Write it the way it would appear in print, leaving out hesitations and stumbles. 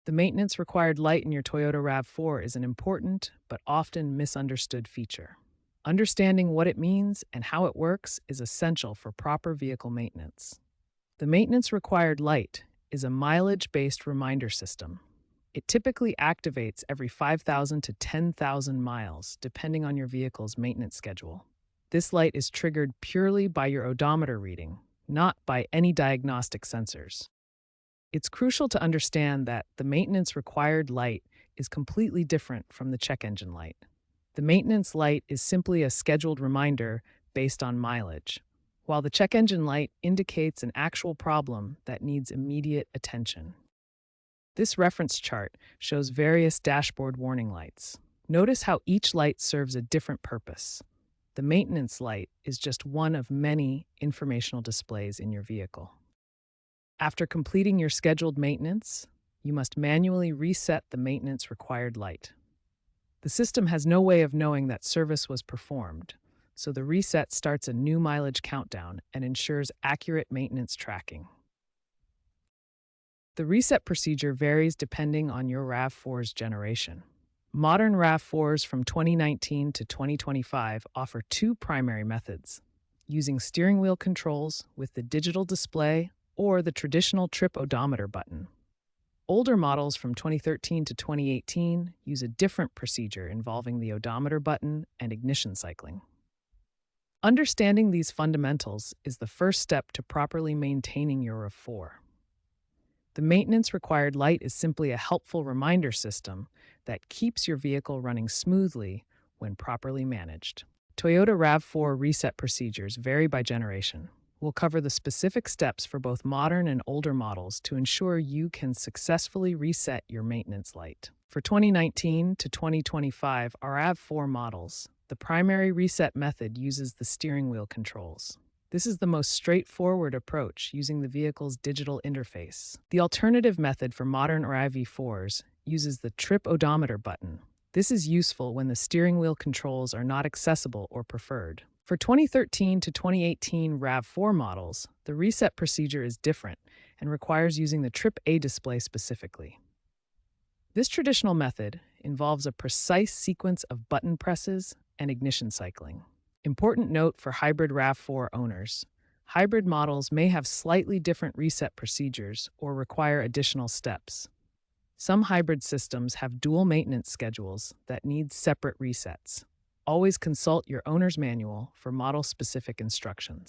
The maintenance required light in your Toyota RAV4 is an important but often misunderstood feature. Understanding what it means and how it works is essential for proper vehicle maintenance. The maintenance required light is a mileage-based reminder system. It typically activates every 5,000 to 10,000 miles, depending on your vehicle's maintenance schedule. This light is triggered purely by your odometer reading, not by any diagnostic sensors. It's crucial to understand that the maintenance required light is completely different from the check engine light. The maintenance light is simply a scheduled reminder based on mileage, while the check engine light indicates an actual problem that needs immediate attention. This reference chart shows various dashboard warning lights. Notice how each light serves a different purpose. The maintenance light is just one of many informational displays in your vehicle. After completing your scheduled maintenance, you must manually reset the maintenance required light. The system has no way of knowing that service was performed, so the reset starts a new mileage countdown and ensures accurate maintenance tracking. The reset procedure varies depending on your RAV4's generation. Modern RAV4s from 2019 to 2025 offer two primary methods: using steering wheel controls with the digital display or the traditional trip odometer button. Older models from 2013 to 2018 use a different procedure involving the odometer button and ignition cycling. Understanding these fundamentals is the first step to properly maintaining your RAV4. The maintenance required light is simply a helpful reminder system that keeps your vehicle running smoothly when properly managed. Toyota RAV4 reset procedures vary by generation. We'll cover the specific steps for both modern and older models to ensure you can successfully reset your maintenance light. For 2019 to 2025 RAV4 models, the primary reset method uses the steering wheel controls. This is the most straightforward approach using the vehicle's digital interface. The alternative method for modern RAV4s uses the trip odometer button. This is useful when the steering wheel controls are not accessible or preferred. For 2013 to 2018 RAV4 models, the reset procedure is different and requires using the Trip A display specifically. This traditional method involves a precise sequence of button presses and ignition cycling. Important note for hybrid RAV4 owners: hybrid models may have slightly different reset procedures or require additional steps. Some hybrid systems have dual maintenance schedules that need separate resets. Always consult your owner's manual for model-specific instructions.